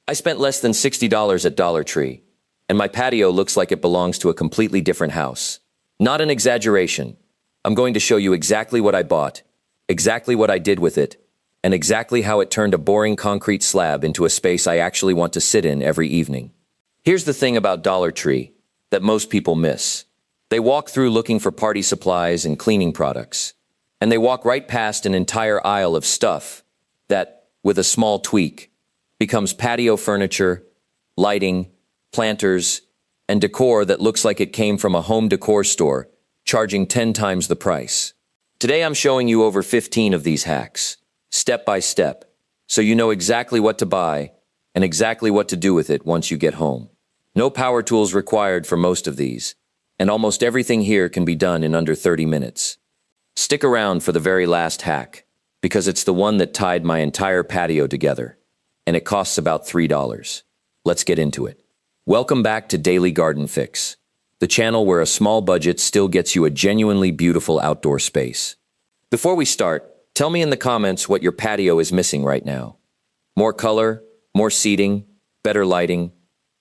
I spent less than $60 at Dollar Tree, and my patio looks like it belongs to a completely different house. Not an exaggeration. I'm going to show you exactly what I bought, exactly what I did with it, and exactly how it turned a boring concrete slab into a space I actually want to sit in every evening. Here's the thing about Dollar Tree that most people miss. They walk through looking for party supplies and cleaning products, and they walk right past an entire aisle of stuff that, with a small tweak, becomes patio furniture, lighting, planters, and decor that looks like it came from a home decor store, charging 10 times the price. Today I'm showing you over 15 of these hacks, step by step, so you know exactly what to buy and exactly what to do with it once you get home. No power tools required for most of these, and almost everything here can be done in under 30 minutes. Stick around for the very last hack, because it's the one that tied my entire patio together, and it costs about $3. Let's get into it. Welcome back to Daily Garden Fix, the channel where a small budget still gets you a genuinely beautiful outdoor space. Before we start, tell me in the comments what your patio is missing right now. More color, more seating, better lighting,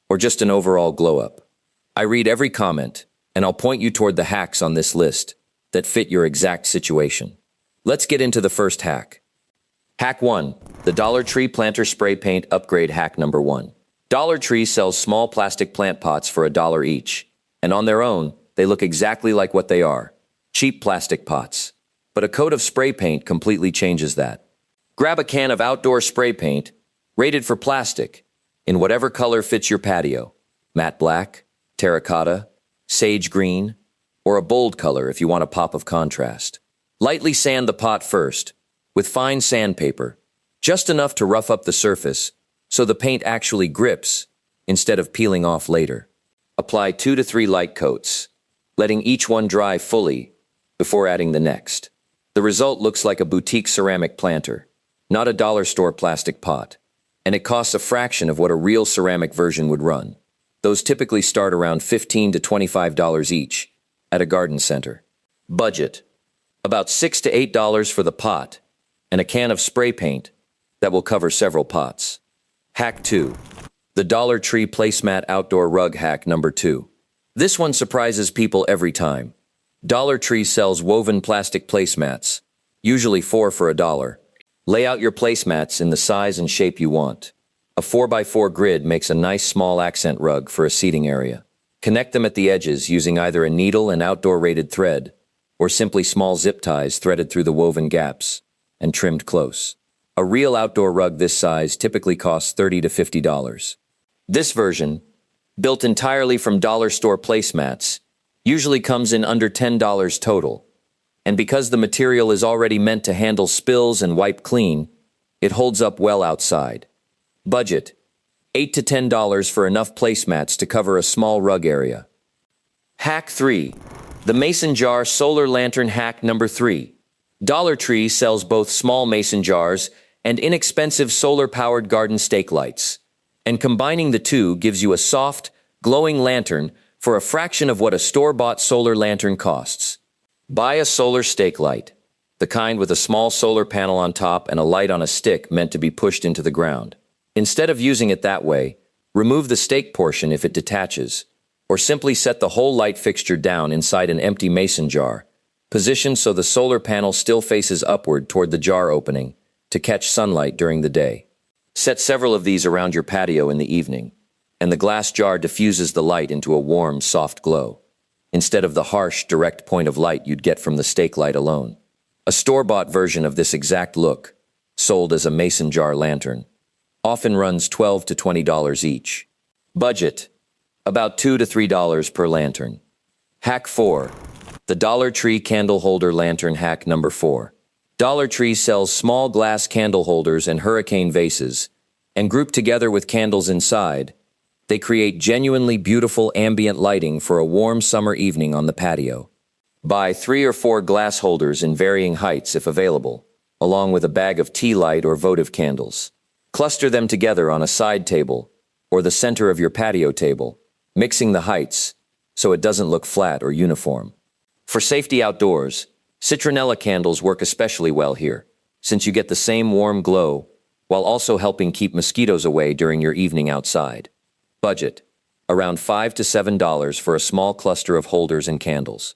or just an overall glow-up. I read every comment, and I'll point you toward the hacks on this list that fit your exact situation. Let's get into the first hack. Hack 1. The Dollar Tree Planter Spray Paint Upgrade Hack Number 1. Dollar Tree sells small plastic plant pots for $1 each, and on their own, they look exactly like what they are. Cheap plastic pots. But a coat of spray paint completely changes that. Grab a can of outdoor spray paint, rated for plastic, in whatever color fits your patio. Matte black, terracotta, sage green, or a bold color if you want a pop of contrast. Lightly sand the pot first, with fine sandpaper, just enough to rough up the surface so the paint actually grips instead of peeling off later. Apply 2 to 3 light coats, letting each one dry fully before adding the next. The result looks like a boutique ceramic planter, not a dollar store plastic pot, and it costs a fraction of what a real ceramic version would run. Those typically start around $15 to $25 each at a garden center. Budget: about $6 to $8 for the pot and a can of spray paint that will cover several pots. Hack 2. The Dollar Tree Placemat Outdoor Rug Hack Number 2. This one surprises people every time. Dollar Tree sells woven plastic placemats, usually 4 for $1. Lay out your placemats in the size and shape you want. A 4x4 grid makes a nice small accent rug for a seating area. Connect them at the edges using either a needle and outdoor rated thread, or simply small zip ties threaded through the woven gaps and trimmed close. A real outdoor rug this size typically costs $30 to $50. This version, built entirely from dollar store placemats, usually comes in under $10 total. And because the material is already meant to handle spills and wipe clean, it holds up well outside. Budget: $8 to $10 for enough placemats to cover a small rug area. Hack 3. The Mason Jar Solar Lantern Hack Number 3. Dollar Tree sells both small mason jars and inexpensive solar-powered garden stake lights, and combining the two gives you a soft, glowing lantern for a fraction of what a store-bought solar lantern costs. Buy a solar stake light, the kind with a small solar panel on top and a light on a stick meant to be pushed into the ground. Instead of using it that way, remove the stake portion if it detaches, or simply set the whole light fixture down inside an empty mason jar, positioned so the solar panel still faces upward toward the jar opening to catch sunlight during the day. Set several of these around your patio in the evening, and the glass jar diffuses the light into a warm, soft glow, instead of the harsh, direct point of light you'd get from the stake light alone. A store-bought version of this exact look, sold as a mason jar lantern, often runs $12 to $20 each. Budget: about $2 to $3 per lantern. Hack 4. The Dollar Tree Candle Holder Lantern Hack Number 4. Dollar Tree sells small glass candle holders and hurricane vases, and grouped together with candles inside, they create genuinely beautiful ambient lighting for a warm summer evening on the patio. Buy 3 or 4 glass holders in varying heights if available, along with a bag of tea light or votive candles. Cluster them together on a side table or the center of your patio table, mixing the heights so it doesn't look flat or uniform. For safety outdoors, citronella candles work especially well here, since you get the same warm glow while also helping keep mosquitoes away during your evening outside. Budget: around $5 to $7 for a small cluster of holders and candles.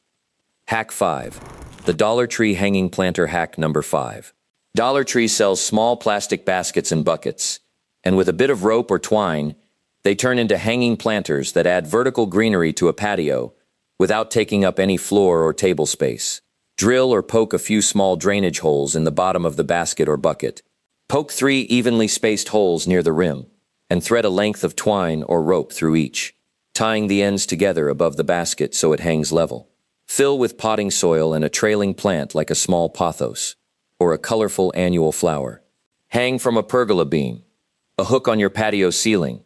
Hack 5. The Dollar Tree Hanging Planter Hack number 5. Dollar Tree sells small plastic baskets and buckets, and with a bit of rope or twine, they turn into hanging planters that add vertical greenery to a patio without taking up any floor or table space. Drill or poke a few small drainage holes in the bottom of the basket or bucket. Poke 3 evenly spaced holes near the rim, and thread a length of twine or rope through each, tying the ends together above the basket so it hangs level. Fill with potting soil and a trailing plant like a small pothos, or a colorful annual flower. Hang from a pergola beam, a hook on your patio ceiling,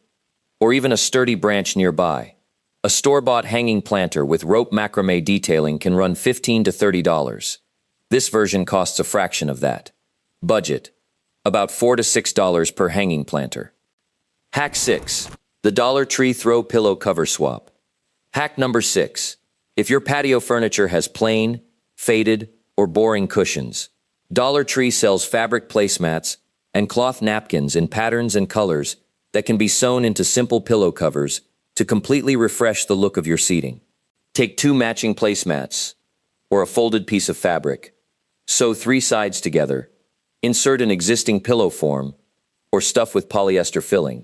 or even a sturdy branch nearby. A store-bought hanging planter with rope macrame detailing can run $15 to $30. This version costs a fraction of that. Budget: about $4 to $6 per hanging planter. Hack 6. The Dollar Tree Throw Pillow Cover Swap. Hack number 6. If your patio furniture has plain, faded, or boring cushions, Dollar Tree sells fabric placemats and cloth napkins in patterns and colors that can be sewn into simple pillow covers to completely refresh the look of your seating. Take 2 matching placemats, or a folded piece of fabric, sew 3 sides together, insert an existing pillow form, or stuff with polyester filling,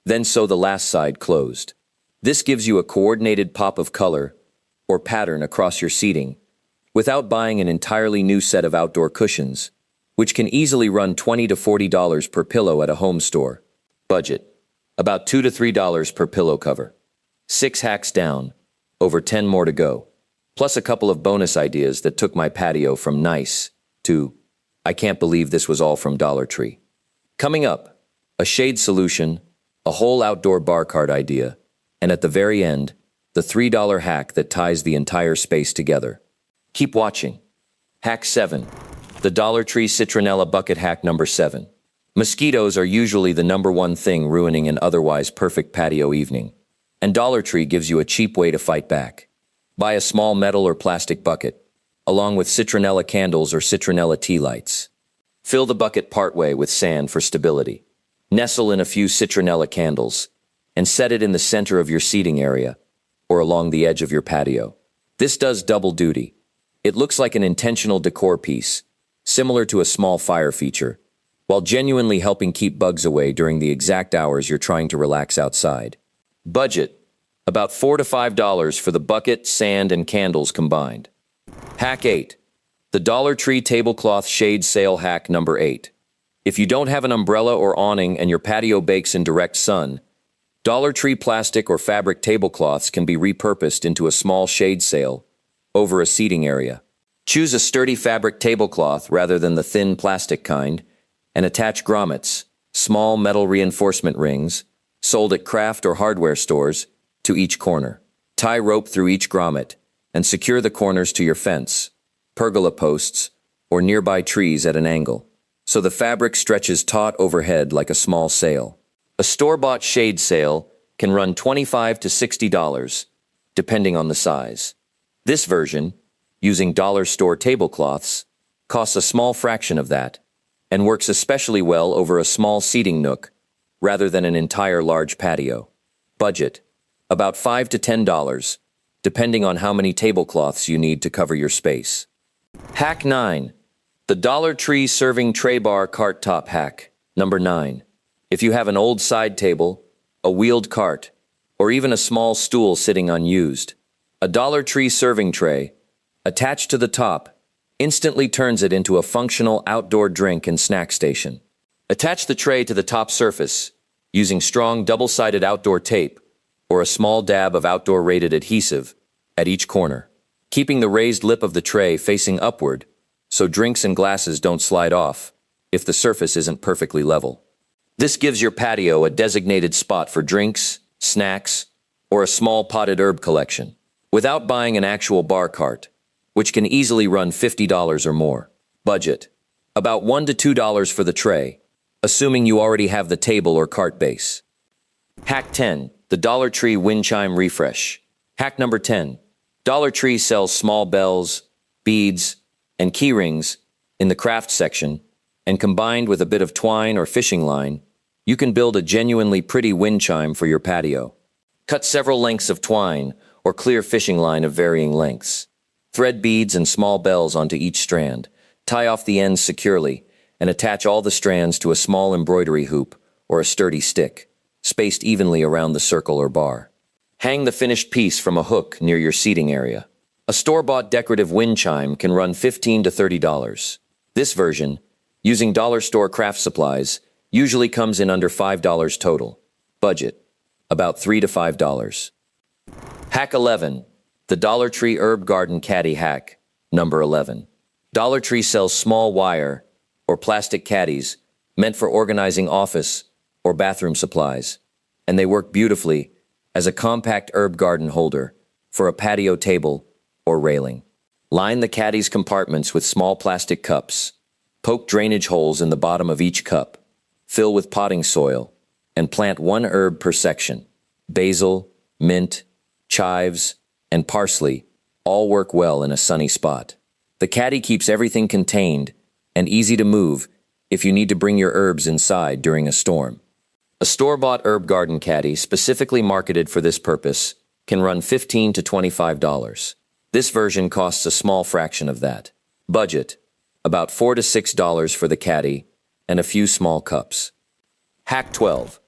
then sew the last side closed. This gives you a coordinated pop of color or pattern across your seating, without buying an entirely new set of outdoor cushions, which can easily run $20 to $40 per pillow at a home store. Budget: about $2 to $3 per pillow cover. 6 hacks down, over 10 more to go, plus a couple of bonus ideas that took my patio from nice to, I can't believe this was all from Dollar Tree. Coming up, a shade solution, a whole outdoor bar cart idea, and at the very end, the $3 hack that ties the entire space together. Keep watching. Hack 7. The Dollar Tree Citronella Bucket Hack number 7. Mosquitoes are usually the number one thing ruining an otherwise perfect patio evening, and Dollar Tree gives you a cheap way to fight back. Buy a small metal or plastic bucket, along with citronella candles or citronella tea lights. Fill the bucket partway with sand for stability. Nestle in a few citronella candles, and set it in the center of your seating area, or along the edge of your patio. This does double duty. It looks like an intentional decor piece, similar to a small fire feature, while genuinely helping keep bugs away during the exact hours you're trying to relax outside. Budget: about $4 to $5 for the bucket, sand, and candles combined. Hack 8. The Dollar Tree Tablecloth Shade Sale Hack number 8. If you don't have an umbrella or awning and your patio bakes in direct sun, Dollar Tree plastic or fabric tablecloths can be repurposed into a small shade sail over a seating area. Choose a sturdy fabric tablecloth rather than the thin plastic kind, and attach grommets, small metal reinforcement rings, sold at craft or hardware stores, to each corner. Tie rope through each grommet, and secure the corners to your fence, pergola posts, or nearby trees at an angle, so the fabric stretches taut overhead like a small sail. A store-bought shade sail can run $25 to $60, depending on the size. This version, using dollar store tablecloths, costs a small fraction of that, and works especially well over a small seating nook, rather than an entire large patio. Budget: about $5 to $10, depending on how many tablecloths you need to cover your space. Hack 9. The Dollar Tree Serving Tray Bar Cart Top Hack number 9. If you have an old side table, a wheeled cart, or even a small stool sitting unused, a Dollar Tree serving tray, attached to the top, instantly turns it into a functional outdoor drink and snack station. Attach the tray to the top surface, using strong double-sided outdoor tape, or a small dab of outdoor-rated adhesive, at each corner, keeping the raised lip of the tray facing upward so drinks and glasses don't slide off if the surface isn't perfectly level. This gives your patio a designated spot for drinks, snacks, or a small potted herb collection, without buying an actual bar cart, which can easily run $50 or more. Budget: about $1 to $2 for the tray, assuming you already have the table or cart base. Hack 10. The Dollar Tree Wind Chime Refresh. Hack number 10. Dollar Tree sells small bells, beads, and key rings in the craft section And combined with a bit of twine or fishing line, you can build a genuinely pretty wind chime for your patio. Cut several lengths of twine or clear fishing line of varying lengths. Thread beads and small bells onto each strand. Tie off the ends securely and attach all the strands to a small embroidery hoop or a sturdy stick, spaced evenly around the circle or bar. Hang the finished piece from a hook near your seating area. A store-bought decorative wind chime can run $15 to $30. This version, using dollar store craft supplies, usually comes in under $5 total. Budget, about $3 to $5. Hack 11. The Dollar Tree Herb Garden Caddy Hack, number 11. Dollar Tree sells small wire or plastic caddies meant for organizing office or bathroom supplies, and they work beautifully as a compact herb garden holder for a patio table or railing. Line the caddy's compartments with small plastic cups. Poke drainage holes in the bottom of each cup. Fill with potting soil and plant one herb per section. Basil, mint, chives, and parsley all work well in a sunny spot. The caddy keeps everything contained and easy to move if you need to bring your herbs inside during a storm. A store-bought herb garden caddy specifically marketed for this purpose can run $15 to $25. This version costs a small fraction of that. Budget, about $4 to $6 for the caddy and a few small cups. Hack 12.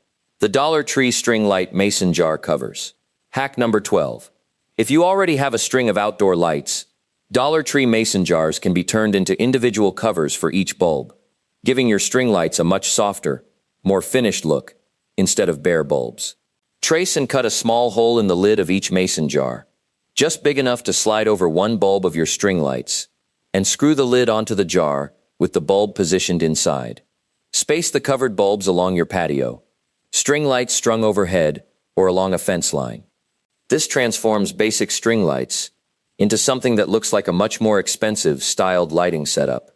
The Dollar Tree String Light Mason Jar Covers. Hack number 12. If you already have a string of outdoor lights, Dollar Tree mason jars can be turned into individual covers for each bulb, giving your string lights a much softer, more finished look instead of bare bulbs. Trace and cut a small hole in the lid of each mason jar, just big enough to slide over one bulb of your string lights, and screw the lid onto the jar with the bulb positioned inside. Space the covered bulbs along your patio, string lights strung overhead or along a fence line. This transforms basic string lights into something that looks like a much more expensive, styled lighting setup.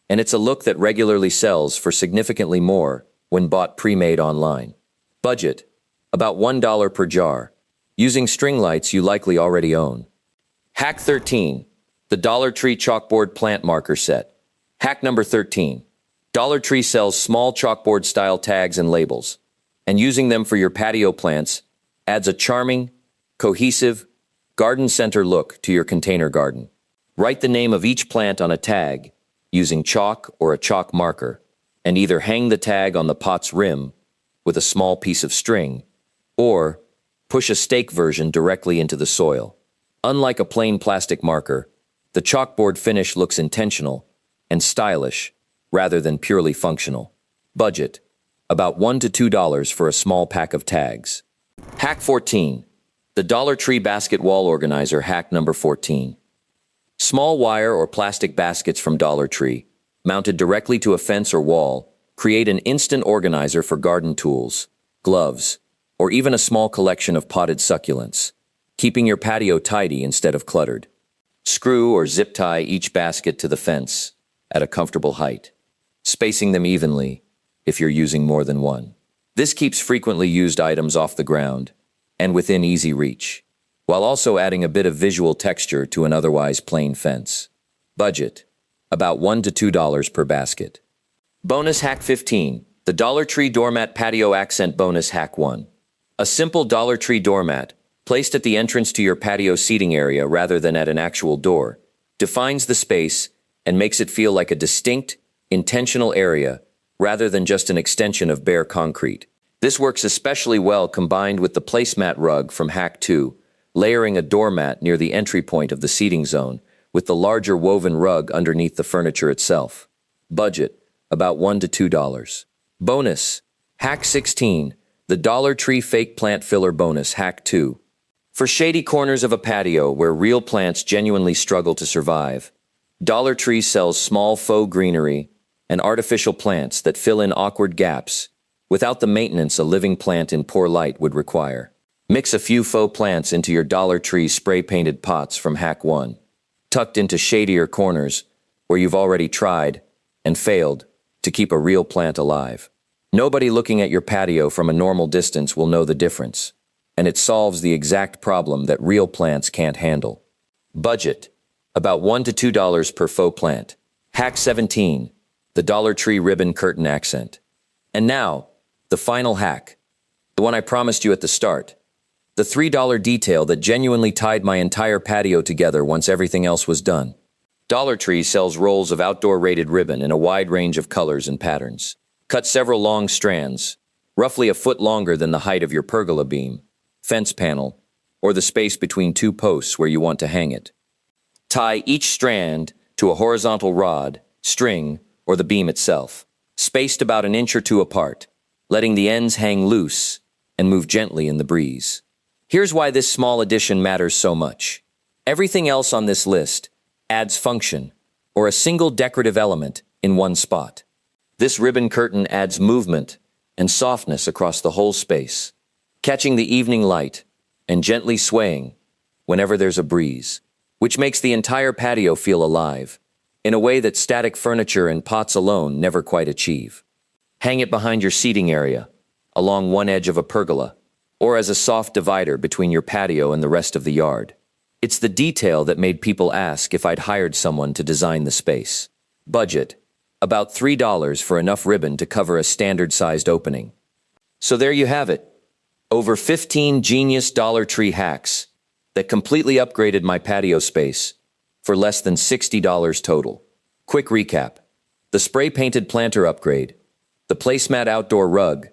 And it's a look that regularly sells for significantly more when bought pre-made online. Budget, about $1 per jar, using string lights you likely already own. Hack 13. The Dollar Tree Chalkboard Plant Marker Set. Hack number 13. Dollar Tree sells small chalkboard-style tags and labels, and using them for your patio plants adds a charming, cohesive, garden center look to your container garden. Write the name of each plant on a tag using chalk or a chalk marker, and either hang the tag on the pot's rim with a small piece of string, or push a stake version directly into the soil. Unlike a plain plastic marker, the chalkboard finish looks intentional and stylish rather than purely functional. Budget, about $1 to $2 for a small pack of tags. Hack 14. The Dollar Tree Basket Wall Organizer. Hack number 14. Small wire or plastic baskets from Dollar Tree, mounted directly to a fence or wall, create an instant organizer for garden tools, gloves, or even a small collection of potted succulents, keeping your patio tidy instead of cluttered. Screw or zip tie each basket to the fence at a comfortable height, spacing them evenly if you're using more than one. This keeps frequently used items off the ground and within easy reach, while also adding a bit of visual texture to an otherwise plain fence. Budget, about $1 to $2 per basket. Bonus Hack 15. The Dollar Tree Doormat Patio Accent Bonus Hack 1. A simple Dollar Tree doormat, placed at the entrance to your patio seating area rather than at an actual door, defines the space and makes it feel like a distinct, intentional area rather than just an extension of bare concrete. This works especially well combined with the placemat rug from Hack 2, layering a doormat near the entry point of the seating zone with the larger woven rug underneath the furniture itself. Budget, about $1 to $2. Bonus, Hack 16, the Dollar Tree Fake Plant Filler Bonus. Hack 2. For shady corners of a patio where real plants genuinely struggle to survive, Dollar Tree sells small faux greenery and artificial plants that fill in awkward gaps without the maintenance a living plant in poor light would require. Mix a few faux plants into your Dollar Tree spray-painted pots from Hack 1, tucked into shadier corners where you've already tried and failed to keep a real plant alive. Nobody looking at your patio from a normal distance will know the difference, and it solves the exact problem that real plants can't handle. Budget, about $1 to $2 per faux plant. Hack 17. the Dollar Tree ribbon curtain accent. And now, the final hack, the one I promised you at the start. The $3 detail that genuinely tied my entire patio together once everything else was done. Dollar Tree sells rolls of outdoor rated ribbon in a wide range of colors and patterns. Cut several long strands, roughly a foot longer than the height of your pergola beam, fence panel, or the space between two posts where you want to hang it. Tie each strand to a horizontal rod, string, or the beam itself, spaced about an inch or two apart, letting the ends hang loose and move gently in the breeze. Here's why this small addition matters so much. Everything else on this list adds function, or a single decorative element in one spot. This ribbon curtain adds movement and softness across the whole space, catching the evening light and gently swaying whenever there's a breeze, which makes the entire patio feel alive, in a way that static furniture and pots alone never quite achieve. Hang it behind your seating area, along one edge of a pergola, or as a soft divider between your patio and the rest of the yard. It's the detail that made people ask if I'd hired someone to design the space. Budget: about $3 for enough ribbon to cover a standard-sized opening. So there you have it. Over 15 genius Dollar Tree hacks that completely upgraded my patio space for less than $60 total. Quick recap: the spray-painted planter upgrade, the placemat outdoor rug,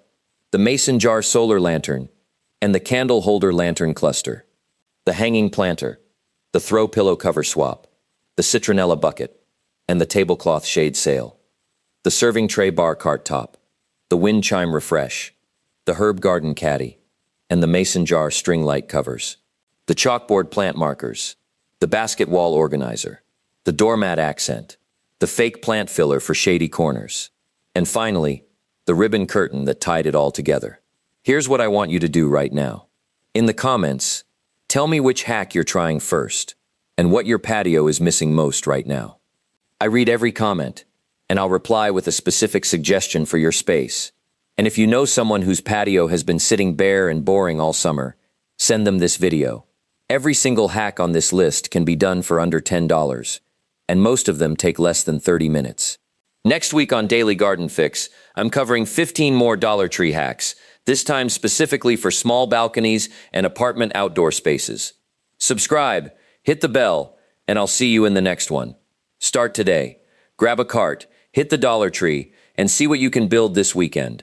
the mason jar solar lantern, and the candle holder lantern cluster. The hanging planter, the throw pillow cover swap, the citronella bucket, and the tablecloth shade sail. The serving tray bar cart top, the wind chime refresh, the herb garden caddy, and the mason jar string light covers. The chalkboard plant markers, the basket wall organizer, the doormat accent, the fake plant filler for shady corners, and finally, the ribbon curtain that tied it all together. Here's what I want you to do right now. In the comments, tell me which hack you're trying first, and what your patio is missing most right now. I read every comment, and I'll reply with a specific suggestion for your space. And if you know someone whose patio has been sitting bare and boring all summer, send them this video. Every single hack on this list can be done for under $10, and most of them take less than 30 minutes. Next week on Daily Garden Fix, I'm covering 15 more Dollar Tree hacks, this time specifically for small balconies and apartment outdoor spaces. Subscribe, hit the bell, and I'll see you in the next one. Start today. Grab a cart, hit the Dollar Tree, and see what you can build this weekend.